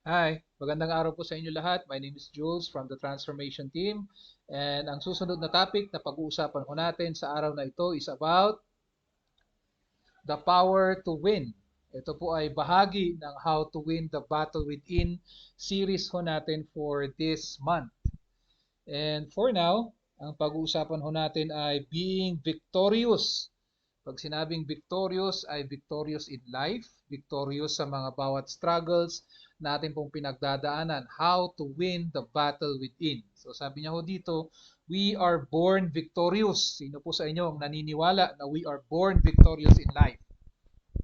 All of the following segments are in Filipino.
Hi, magandang araw po sa inyo lahat. My name is Jules from the Transformation Team. And ang susunod na topic na pag-uusapan ko natin sa araw na ito is about the power to win. Ito po ay bahagi ng How to Win the Battle Within series ho natin for this month. And for now, ang pag-uusapan ho natin ay being victorious. Pag sinabing victorious ay victorious in life, victorious sa mga bawat struggles natin pong pinagdadaanan, how to win the battle within. So sabi niya ho dito, we are born victorious. Sino po sa inyo ang naniniwala na we are born victorious in life?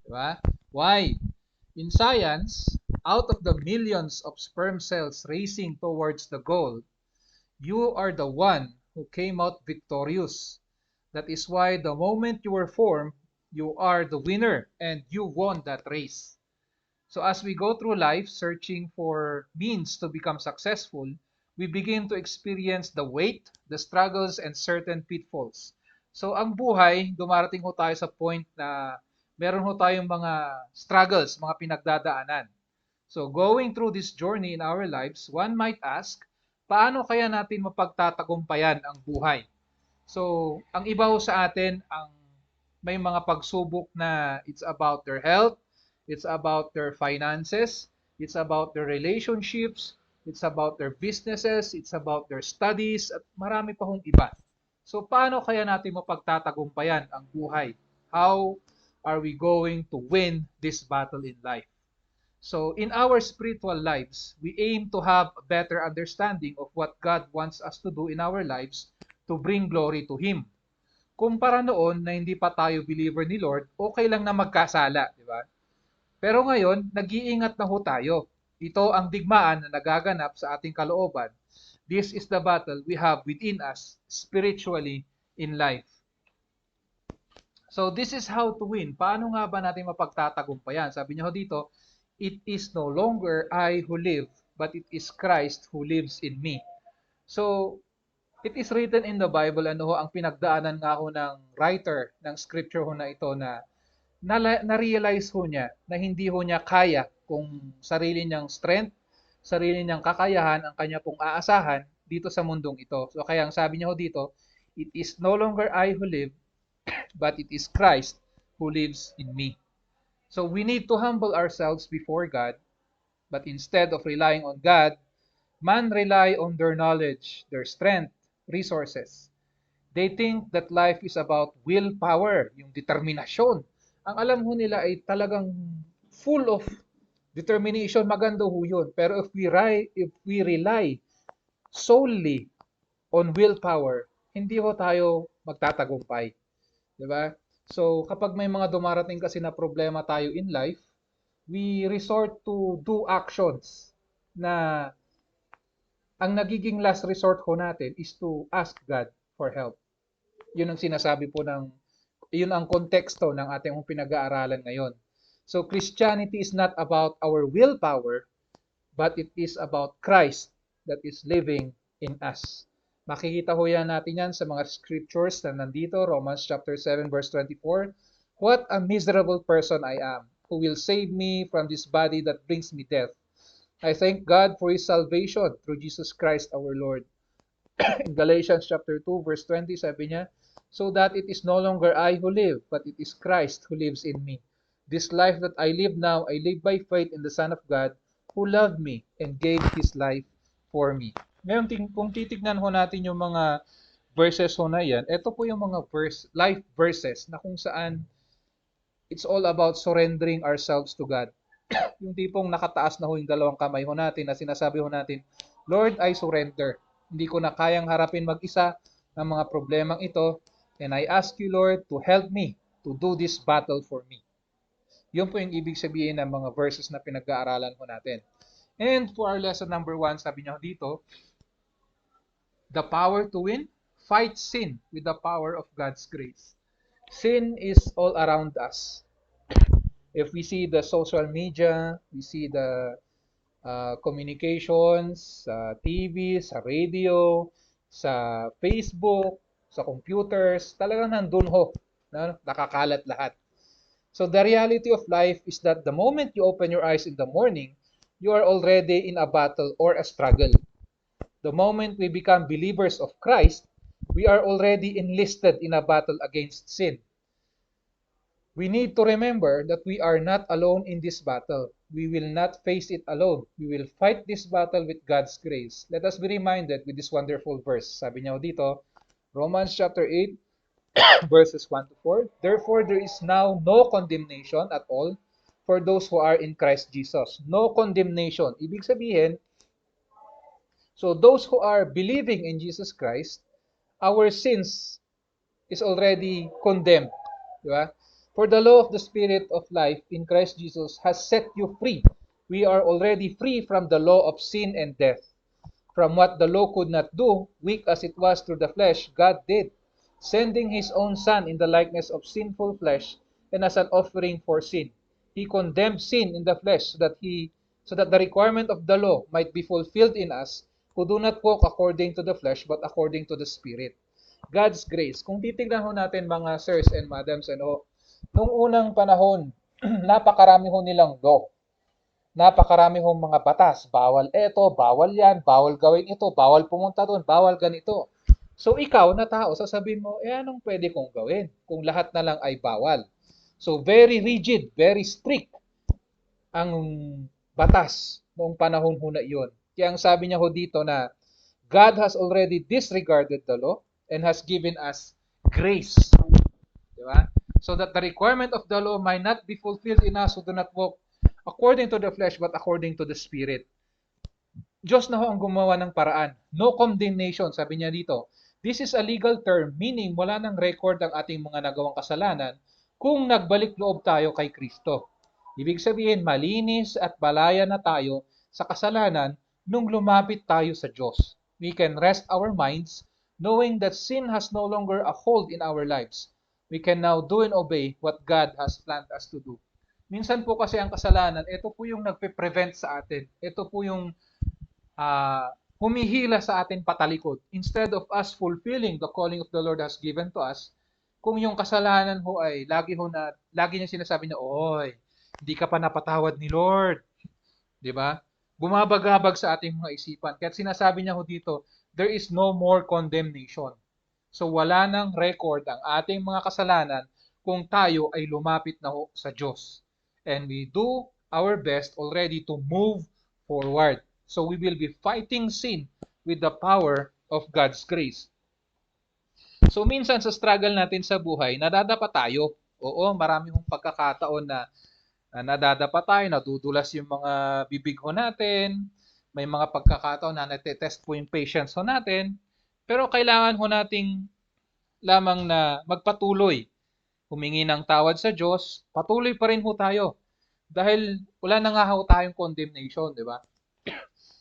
Diba? Why? In science, out of the millions of sperm cells racing towards the goal, you are the one who came out victorious. That is why the moment you were formed, you are the winner and you won that race. So as we go through life searching for means to become successful, we begin to experience the weight, the struggles, and certain pitfalls. So ang buhay, dumarating ho tayo sa point na meron ho tayong mga struggles, mga pinagdadaanan. So going through this journey in our lives, one might ask, paano kaya natin mapagtatagumpayan ang buhay? So, ang iba ho sa atin, ang may mga pagsubok na it's about their health, it's about their finances, it's about their relationships, it's about their businesses, it's about their studies, at marami pa hong iba. So, paano kaya natin mapagtatagumpayan ang buhay? How are we going to win this battle in life? So, in our spiritual lives, we aim to have a better understanding of what God wants us to do in our lives to bring glory to Him. Kumpara noon na hindi pa tayo believer ni Lord, okay lang na magkasala, di ba? Pero ngayon, nag-iingat na ho tayo. Ito ang digmaan na nagaganap sa ating kalooban. This is the battle we have within us spiritually in life. So this is how to win. Paano nga ba natin mapagtatagumpayan? Sabi niyo dito, it is no longer I who live, but it is Christ who lives in me. So, it is written in the Bible, ano ho, ang pinagdaanan nga ho ng writer ng scripture ho na ito na na-realize ho niya na hindi ho niya kaya kung sarili niyang strength, sarili niyang kakayahan ang kanya pong aasahan dito sa mundong ito. So kaya ang sabi niya ho dito, it is no longer I who live, but it is Christ who lives in me. So we need to humble ourselves before God, but instead of relying on God, man rely on their knowledge, their strength, resources. They think that life is about willpower, yung determinasyon. Ang alam ho nila ay talagang full of determination, maganda ho yun. Pero if we rely solely on willpower, hindi ho tayo magtatagumpay. Di ba? So, kapag may mga dumarating kasi na problema tayo in life, we resort to do actions na ang nagiging last resort ko natin is to ask God for help. Yun ang sinasabi po yun ang konteksto ng ating pinag-aaralan ngayon. So Christianity is not about our willpower, but it is about Christ that is living in us. Makikita ho yan natin yan sa mga scriptures na nandito, Romans chapter 7 verse 24. What a miserable person I am, who will save me from this body that brings me death. I thank God for His salvation through Jesus Christ our Lord. In Galatians chapter 2 verse 20 sabi niya, so that it is no longer I who live, but it is Christ who lives in me. This life that I live now, I live by faith in the Son of God who loved me and gave His life for me. Ngayon, kung titignan ho natin yung mga verses ho na yan, ito po yung mga life verses na kung saan it's all about surrendering ourselves to God. Yung tipong nakataas na ho yung dalawang kamay ho natin na sinasabi ho natin, Lord, I surrender. Hindi ko na kayang harapin mag-isa ng mga problemang ito, and I ask you, Lord, to help me to do this battle for me. Yun po yung ibig sabihin ng mga verses na pinag-aaralan ho natin. And for our lesson number 1, sabi niya dito, the power to win, fight sin with the power of God's grace. Sin is all around us. If we see the social media, we see the communications, sa TV, sa radio, sa Facebook, sa computers, talagang nandun ho, nakakalat lahat. So the reality of life is that the moment you open your eyes in the morning, you are already in a battle or a struggle. The moment we become believers of Christ, we are already enlisted in a battle against sin. We need to remember that we are not alone in this battle. We will not face it alone. We will fight this battle with God's grace. Let us be reminded with this wonderful verse. Sabi niya dito, Romans chapter 8, verses 1 to 4. Therefore, there is now no condemnation at all for those who are in Christ Jesus. No condemnation. Ibig sabihin, so those who are believing in Jesus Christ, our sins is already condemned. Di ba? For the law of the Spirit of life in Christ Jesus has set you free. We are already free from the law of sin and death. From what the law could not do, weak as it was through the flesh, God did, sending His own Son in the likeness of sinful flesh and as an offering for sin. He condemned sin in the flesh so that the requirement of the law might be fulfilled in us who do not walk according to the flesh but according to the Spirit. God's grace. Kung titignan ho natin mga sirs and madams, nung unang panahon, napakarami ho nilang law. Napakarami hong mga batas. Bawal ito, bawal yan, bawal gawin ito, bawal pumunta doon, bawal ganito. So ikaw na tao, sasabihin mo, anong pwede kong gawin kung lahat na lang ay bawal? So very rigid, very strict ang batas noong panahon ho na iyon. Kaya ang sabi niya ho dito na God has already disregarded the law and has given us grace. Di ba? So that the requirement of the law might not be fulfilled in us who do not walk according to the flesh but according to the Spirit. Diyos na ho ang gumawa ng paraan. No condemnation, sabi niya dito. This is a legal term, meaning wala nang record ang ating mga nagawang kasalanan kung nagbalik loob tayo kay Kristo. Ibig sabihin, malinis at balaya na tayo sa kasalanan nung lumapit tayo sa Diyos. We can rest our minds knowing that sin has no longer a hold in our lives. We can now do and obey what God has planned us to do. Minsan po kasi ang kasalanan, ito po yung nagpe-prevent sa atin. Ito po yung humihila sa atin patalikod. Instead of us fulfilling the calling of the Lord has given to us, kung yung kasalanan ho ay lagi niya sinasabi na, oy, hindi ka pa napatawad ni Lord. 'Di ba? Bumabagabag sa ating mga isipan. Kaya sinasabi niya ho dito, there is no more condemnation. So wala nang record ang ating mga kasalanan kung tayo ay lumapit na ho sa Diyos. And we do our best already to move forward. So we will be fighting sin with the power of God's grace. So minsan sa struggle natin sa buhay, nadadapa tayo. Oo, marami hong pagkakataon na nadadapa tayo, nadudulas yung mga bibig ho natin, may mga pagkakataon na natetest po yung patience ho natin, pero kailangan ho nating lamang na magpatuloy, humingi ng tawad sa Diyos, patuloy pa rin ho tayo. Dahil wala na nga ho tayong condemnation, di ba?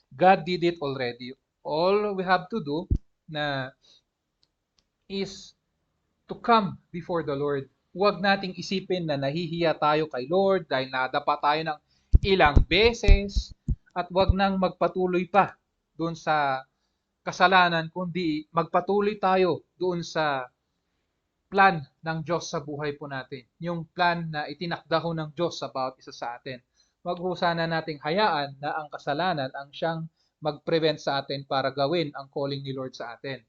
God did it already. All we have to do is to come before the Lord. Huwag nating isipin na nahihiya tayo kay Lord dahil nadapa tayo ng ilang beses at huwag nang magpatuloy pa doon sa kasalanan, kundi magpatuloy tayo doon sa plan ng Diyos sa buhay po natin. Yung plan na itinakda ho ng Diyos sa bawat isa sa atin. Wag ho sana nating hayaan na ang kasalanan ang siyang mag-prevent sa atin para gawin ang calling ni Lord sa atin.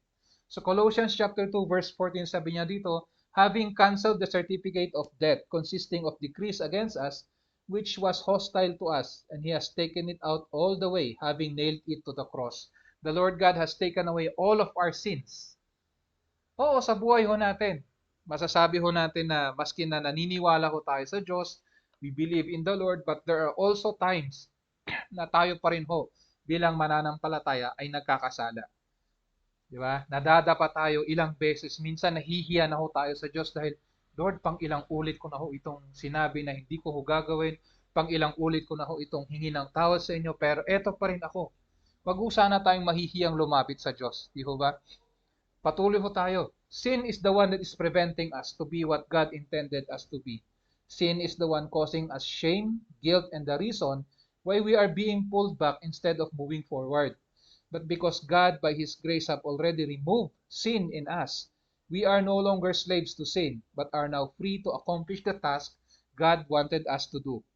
So Colossians chapter 2 verse 14 sabi niya dito, having canceled the certificate of debt consisting of decrees against us, which was hostile to us, and He has taken it out all the way, having nailed it to the cross. The Lord God has taken away all of our sins. Oo, sa buhay ho natin, masasabi ho natin na maski na naniniwala ho tayo sa Diyos, we believe in the Lord, but there are also times na tayo pa rin ho bilang mananampalataya ay nagkakasala. Di ba? Nadadapa tayo ilang beses. Minsan nahihiya na ho tayo sa Diyos dahil, Lord, pang ilang ulit ko na ho itong sinabi na hindi ko ho gagawin. Pang ilang ulit ko na ho itong hingi ng tawad sa inyo. Pero eto pa rin ako. Wag ho sana tayong mahihiyang lumapit sa Diyos. Di ho ba? Patuloy ho tayo. Sin is the one that is preventing us to be what God intended us to be. Sin is the one causing us shame, guilt, and the reason why we are being pulled back instead of moving forward. But because God, by His grace, have already removed sin in us, we are no longer slaves to sin, but are now free to accomplish the task God wanted us to do.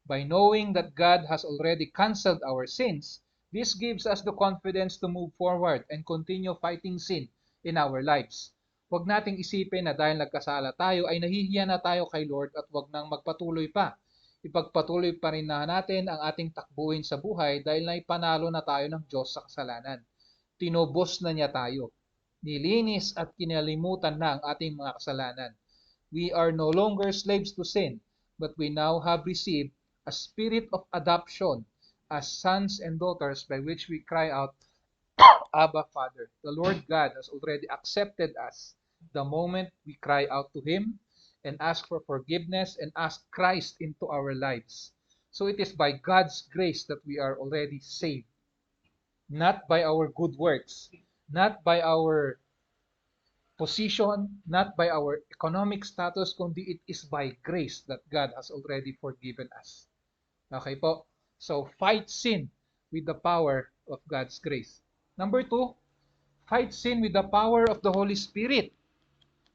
By knowing that God has already canceled our sins, this gives us the confidence to move forward and continue fighting sin in our lives. Huwag nating isipin na dahil nagkasala tayo ay nahihiya na tayo kay Lord at huwag nang magpatuloy pa. Ipagpatuloy pa rin na natin ang ating takbuhin sa buhay dahil naipanalo na tayo ng Diyos sa kasalanan. Tinubos na niya tayo. Nilinis at kinalimutan na ang ating mga kasalanan. We are no longer slaves to sin, but we now have received a spirit of adoption as sons and daughters by which we cry out, Abba, Father. The Lord God has already accepted us the moment we cry out to Him and ask for forgiveness and ask Christ into our lives. So it is by God's grace that we are already saved, not by our good works, not by our position, not by our economic status, kundi it is by grace that God has already forgiven us. Okay po? So, fight sin with the power of God's grace. Number 2, fight sin with the power of the Holy Spirit.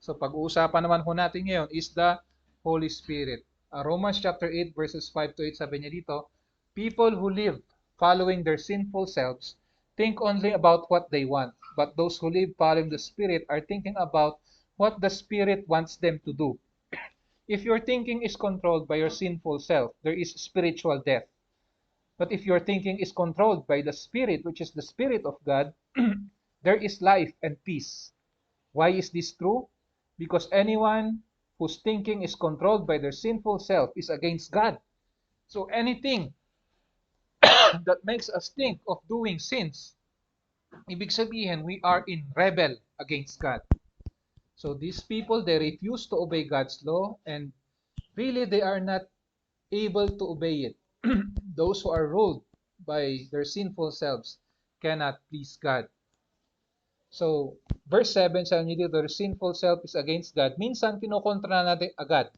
So, pag-uusapan naman ho natin ngayon is the Holy Spirit. Romans chapter 8 verses 5 to 8, sabi niya dito, people who live following their sinful selves think only about what they want, but those who live following the Spirit are thinking about what the Spirit wants them to do. If your thinking is controlled by your sinful self, there is spiritual death. But if your thinking is controlled by the Spirit, which is the Spirit of God, there is life and peace. Why is this true? Because anyone whose thinking is controlled by their sinful self is against God. So anything that makes us think of doing sins, ibig sabihin, we are in rebel against God. So these people, they refuse to obey God's law, and really they are not able to obey it. Those who are ruled by their sinful selves cannot please God. So, verse 7, sabi niyo dito, the sinful self is against God. Minsan, kinokontra natin agad.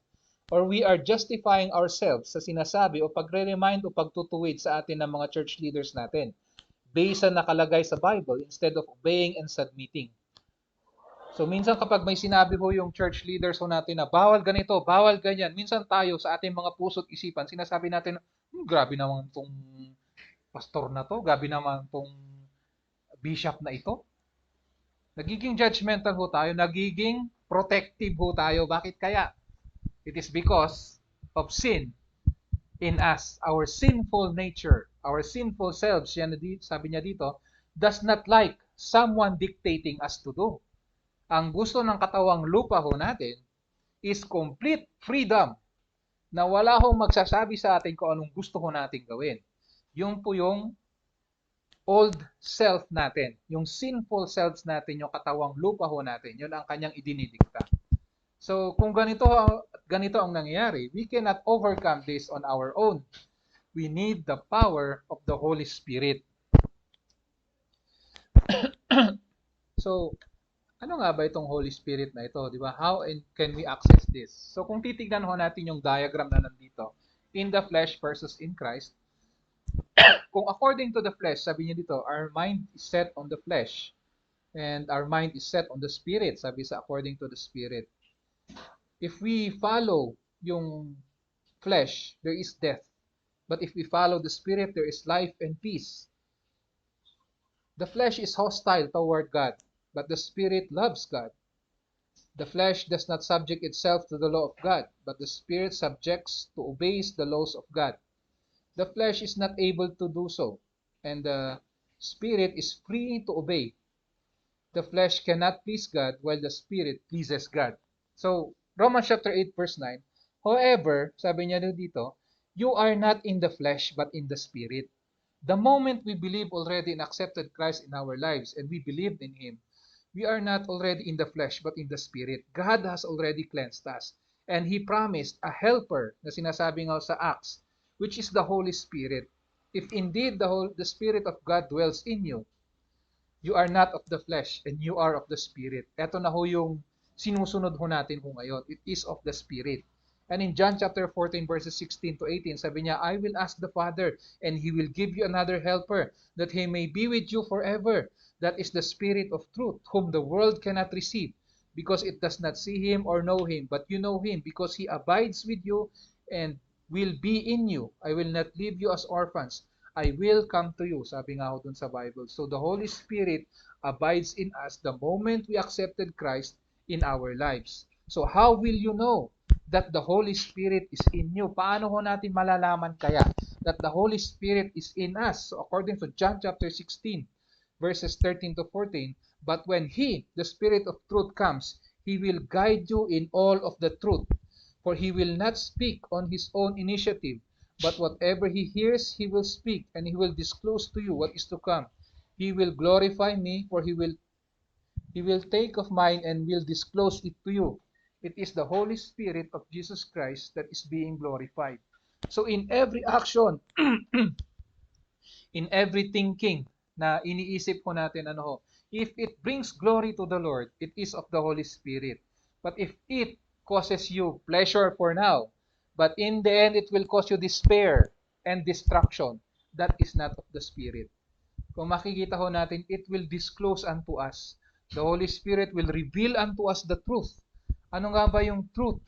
Or we are justifying ourselves sa sinasabi o pagre-remind o pagtutuwid sa atin ng mga church leaders natin based sa nakalagay sa Bible instead of obeying and submitting. So, minsan kapag may sinabi po yung church leaders ho natin na bawal ganito, bawal ganyan, minsan tayo sa ating mga puso't isipan, sinasabi natin, grabe naman tong pastor na to, grabe naman tong bishop na ito. Nagiging judgmental ho tayo, nagiging protective ho tayo. Bakit kaya? It is because of sin in us. Our sinful nature, our sinful selves, sabi niya dito, does not like someone dictating us to do. Ang gusto ng katawang lupa ho natin is complete freedom na wala hong magsasabi sa atin kung anong gusto ho natin gawin. Yung po yung old self natin, yung sinful selves natin, yung katawang lupa ho natin, yun ang kanyang idinidikta. So, kung ganito ang nangyayari, we cannot overcome this on our own. We need the power of the Holy Spirit. So, ano nga ba itong Holy Spirit na ito? Di ba? How can we access this? So, kung titignan ho natin yung diagram na nandito, in the flesh versus in Christ, kung according to the flesh, sabi niya dito, our mind is set on the flesh and our mind is set on the Spirit, sabi sa according to the Spirit. If we follow yung flesh, there is death. But if we follow the Spirit, there is life and peace. The flesh is hostile toward God, but the Spirit loves God. The flesh does not subject itself to the law of God, but the Spirit subjects to obeys the laws of God. The flesh is not able to do so, and the Spirit is free to obey. The flesh cannot please God, while the Spirit pleases God. So, Romans chapter 8 verse 9, however, sabi niya dito, you are not in the flesh, but in the Spirit. The moment we believe already and accepted Christ in our lives, and we believed in Him, we are not already in the flesh, but in the Spirit. God has already cleansed us. And He promised a helper na sinasabi nga sa Acts, which is the Holy Spirit. If indeed the Spirit of God dwells in you, you are not of the flesh and you are of the Spirit. Ito na ho yung sinusunod ho natin ho ngayon. It is of the Spirit. And in John chapter 14 verses 16 to 18, sabi niya, I will ask the Father and He will give you another helper that He may be with you forever. That is the Spirit of truth, whom the world cannot receive because it does not see Him or know Him. But you know Him because He abides with you and will be in you. I will not leave you as orphans. I will come to you. Sabi nga ho dun sa Bible. So the Holy Spirit abides in us the moment we accepted Christ in our lives. So how will you know that the Holy Spirit is in you? Paano ho natin malalaman kaya that the Holy Spirit is in us? So according to John chapter 16, verses 13 to 14, but when He, the Spirit of truth, comes, He will guide you in all of the truth. For He will not speak on His own initiative, but whatever He hears, He will speak, and He will disclose to you what is to come. He will glorify me, for He will take of mine and will disclose it to you. It is the Holy Spirit of Jesus Christ that is being glorified. So in every action, in every thinking na iniisip ko natin, if it brings glory to the Lord, it is of the Holy Spirit. But if it causes you pleasure for now, but in the end it will cause you despair and destruction, that is not of the Spirit. Kung makikita ho natin, it will disclose unto us. The Holy Spirit will reveal unto us the truth. Ano nga ba yung truth?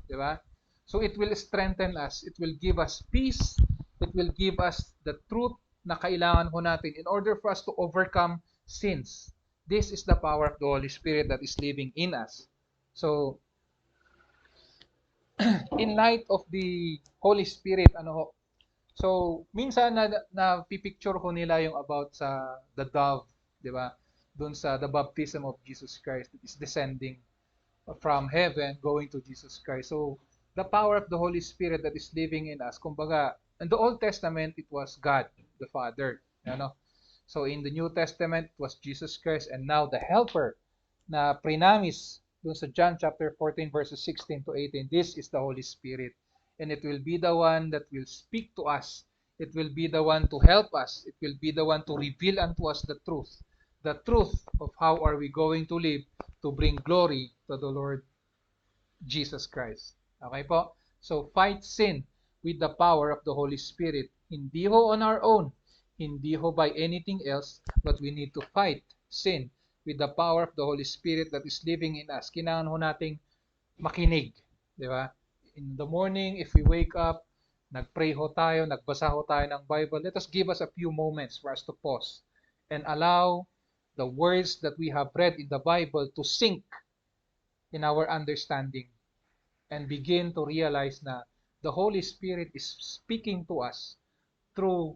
Diba? So it will strengthen us. It will give us peace. It will give us the truth na kailangan ho natin in order for us to overcome sins. This is the power of the Holy Spirit that is living in us. So, in light of the Holy Spirit, so, minsan na pipicture ko nila yung about sa the dove, di ba? Doon sa the baptism of Jesus Christ that is descending from heaven going to Jesus Christ. So, the power of the Holy Spirit that is living in us, kumbaga, in the Old Testament, it was God, the Father. So, in the New Testament, it was Jesus Christ, and now the Helper na prinamis doon sa John chapter 14 verses 16 to 18, this is the Holy Spirit. And it will be the one that will speak to us. It will be the one to help us. It will be the one to reveal unto us the truth. The truth of how are we going to live to bring glory to the Lord Jesus Christ. Okay po? So, fight sin with the power of the Holy Spirit. Hindi ho on our own. Hindi ho by anything else, but we need to fight sin with the power of the Holy Spirit that is living in us. Kailangan ho nating makinig. Di ba? In the morning, if we wake up, nagpray ho tayo, nagbasa ho tayo ng Bible, let us give us a few moments for us to pause and allow the words that we have read in the Bible to sink in our understanding and begin to realize na the Holy Spirit is speaking to us through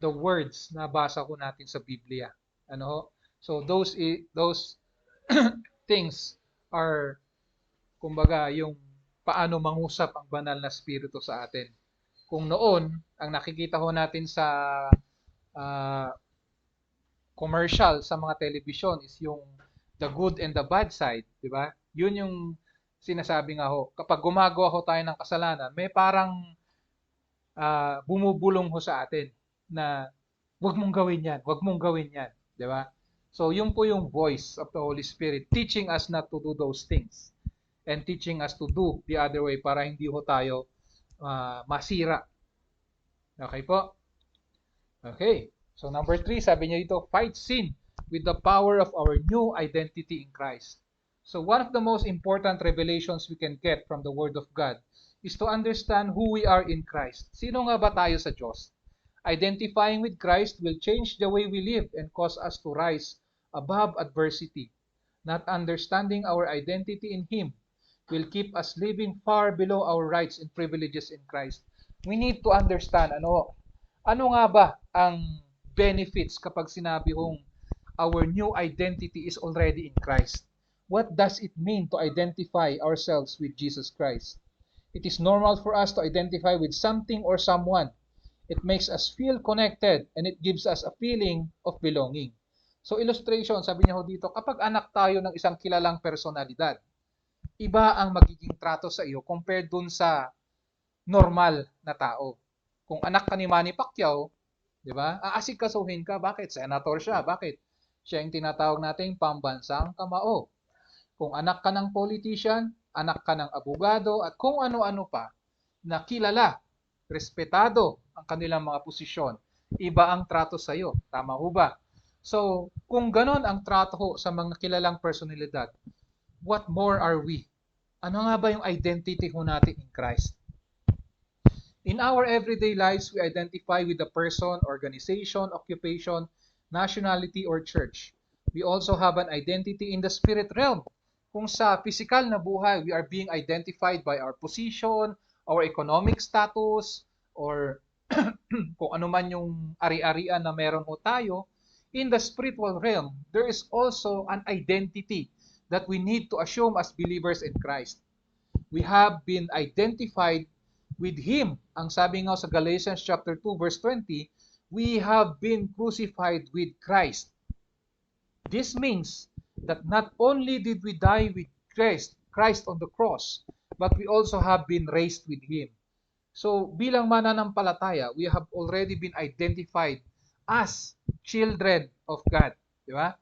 the words na basa ko natin sa Biblia. So those things are, kumbaga, yung paano mangusap ang banal na spirito sa atin. Kung noon, ang nakikita ho natin sa commercial sa mga television is yung the good and the bad side, di ba? Yun yung sinasabi nga ho. Kapag gumagawa ho tayo ng kasalanan, may parang bumubulong ho sa atin na wag mong gawin yan, wag mong gawin yan, di ba? So yun po yung voice of the Holy Spirit teaching us not to do those things and teaching us to do the other way para hindi ho tayo masira. Okay po? Okay. So number 3, sabi niya dito, fight sin with the power of our new identity in Christ. So one of the most important revelations we can get from the Word of God is to understand who we are in Christ. Sino nga ba tayo sa Diyos? Identifying with Christ will change the way we live and cause us to rise above adversity. Not understanding our identity in Him will keep us living far below our rights and privileges in Christ. We need to understand ano nga ba ang benefits kapag sinabi hong our new identity is already in Christ. What does it mean to identify ourselves with Jesus Christ? It is normal for us to identify with something or someone. It makes us feel connected and it gives us a feeling of belonging. So illustration, sabi niya ho dito, kapag anak tayo ng isang kilalang personalidad, iba ang magiging trato sa iyo compared dun sa normal na tao. Kung anak ka ni Manny Pacquiao, di ba? Aasikasuhin ka. Bakit? Senator siya. Bakit? Siya yung tinatawag nating pambansang kamao. Kung anak ka ng politician, anak ka ng abogado, at kung ano-ano pa, na kilala, respetado ang kanilang mga posisyon, iba ang trato sa iyo. Tama ho ba? So, kung ganon ang trato ho sa mga kilalang personalidad, what more are we? Ano nga ba yung identity ho natin in Christ? In our everyday lives, we identify with the person, organization, occupation, nationality, or church. We also have an identity in the spirit realm. Kung sa physical na buhay, we are being identified by our position, our economic status, or kung ano man yung ari-arian na meron ho tayo. In the spiritual realm, there is also an identity that we need to assume as believers in Christ. We have been identified with Him. Ang sabi nga sa Galatians chapter 2 verse 20, we have been crucified with Christ. This means that not only did we die with Christ on the cross, but we also have been raised with Him. So bilang mananampalataya, we have already been identified as children of God. Di ba?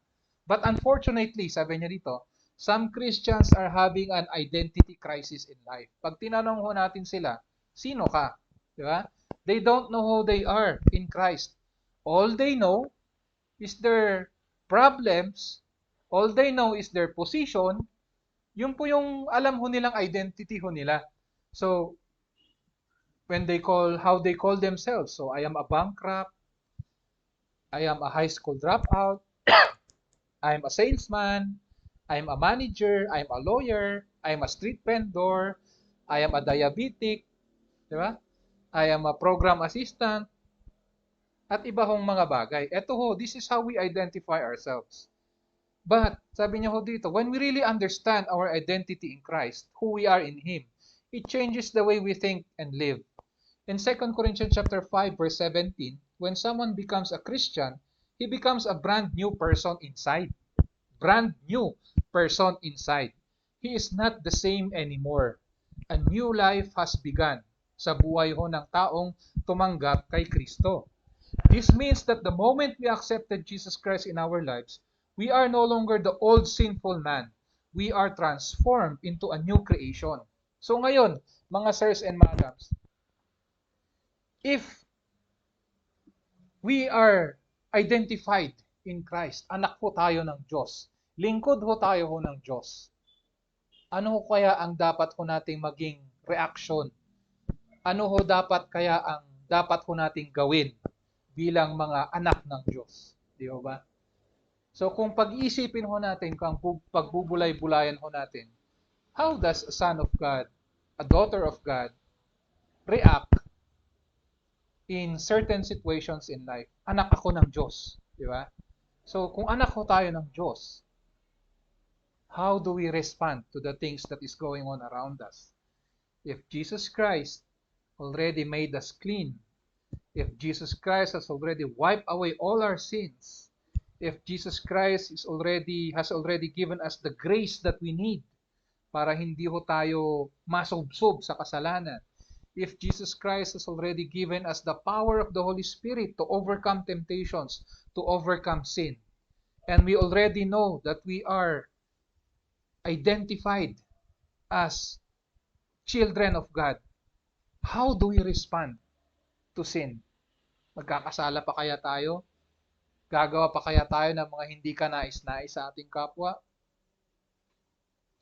But unfortunately, sabi niya dito, some Christians are having an identity crisis in life. Pag tinanong ho natin sila, sino ka? Di ba? They don't know who they are in Christ. All they know is their problems. All they know is their position. Yun po yung alam ho nilang identity ho nila. So, how they call themselves. So, I am a bankrupt. I am a high school dropout. I am a salesman. I am a manager. I am a lawyer. I am a street vendor. I am a diabetic. Di ba? I am a program assistant. At iba hong mga bagay. Ito ho, this is how we identify ourselves. But, sabi niya ho dito, when we really understand our identity in Christ, who we are in Him, it changes the way we think and live. In 2 Corinthians chapter 5 verse 17, when someone becomes a Christian, he becomes a brand new person inside. Brand new person inside. He is not the same anymore. A new life has begun sa buhay ho ng taong tumanggap kay Kristo. This means that the moment we accepted Jesus Christ in our lives, we are no longer the old sinful man. We are transformed into a new creation. So ngayon, mga sirs and madams, if we are identified in Christ, anak po tayo ng Diyos, lingkod ho tayo ho ng Diyos, ano ho kaya ang dapat ho nating maging reaction? Ano ho dapat ho nating gawin bilang mga anak ng Diyos? Di ba? So kung pag-iisipin ho natin, kung pagbubulay-bulayan ho natin, how does a son of God, a daughter of God, react in certain situations in life? Anak ako ng Diyos. Di ba? So kung anak ho tayo ng Diyos, how do we respond to the things that is going on around us? If Jesus Christ already made us clean, if Jesus Christ has already wiped away all our sins, if Jesus Christ has already given us the grace that we need para hindi ho tayo masubsob sa kasalanan, if Jesus Christ has already given us the power of the Holy Spirit to overcome temptations, to overcome sin, and we already know that we are identified as children of God, how do we respond to sin? Magkakasala pa kaya tayo? Gagawa pa kaya tayo ng mga hindi kanais-nais sa ating kapwa?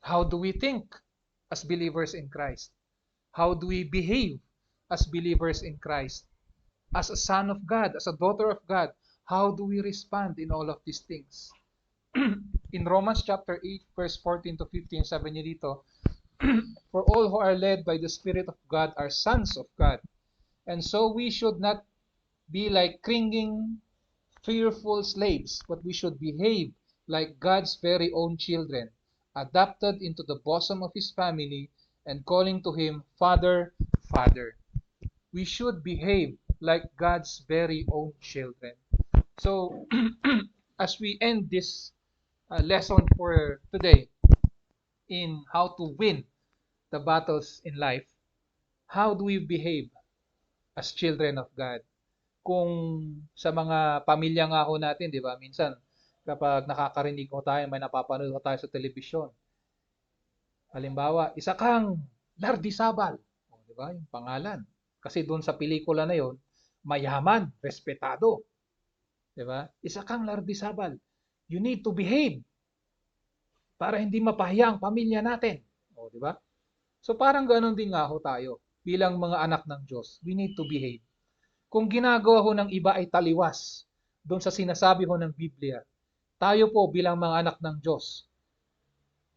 How do we think as believers in Christ? How do we behave as believers in Christ? As a son of God, as a daughter of God, how do we respond in all of these things? In Romans chapter 8, verse 14 to 15, sabi niya dito, for all who are led by the Spirit of God are sons of God. And so we should not be like clinging, fearful slaves, but we should behave like God's very own children, adopted into the bosom of His family and calling to Him Father, Father. We should behave like God's very own children. So, as we end this lesson for today in how to win the battles in life, how do we behave as children of God? Kung sa mga pamilya nga ho natin, di ba, minsan kapag nakakarinig ko tayo, may napapanood ko tayo sa telebisyon. Halimbawa, isa kang Lardisabal. Di ba, yung pangalan. Kasi doon sa pelikula na yon, mayaman, respetado. Di ba? Isa kang Lardisabal. You need to behave para hindi mapahiya ang pamilya natin. O, di ba? So parang ganun din nga ho tayo bilang mga anak ng Diyos, we need to behave. Kung ginagawa ho ng iba ay taliwas doon sa sinasabi ho ng Biblia, tayo po bilang mga anak ng Diyos,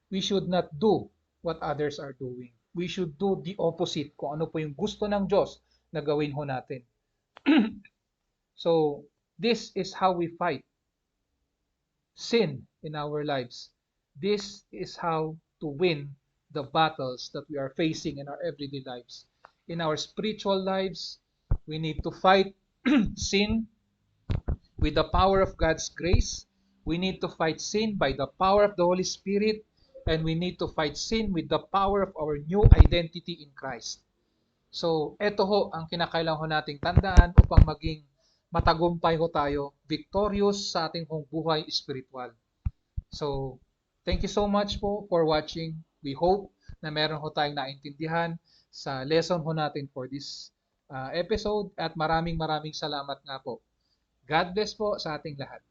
we should not do what others are doing. We should do the opposite kung ano po yung gusto ng Diyos na gawin ho natin. So, this is how we fight sin in our lives. This is how to win the battles that we are facing in our everyday lives. In our spiritual lives, we need to fight sin with the power of God's grace. We need to fight sin by the power of the Holy Spirit. And we need to fight sin with the power of our new identity in Christ. So, ito ho ang kinakailangan ho nating tandaan upang maging matagumpay ho tayo, victorious sa ating hong buhay spiritual. So, thank you so much po for watching. We hope na meron ho tayong naintindihan sa lesson ho natin for this episode at maraming salamat nga po. God bless po sa ating lahat.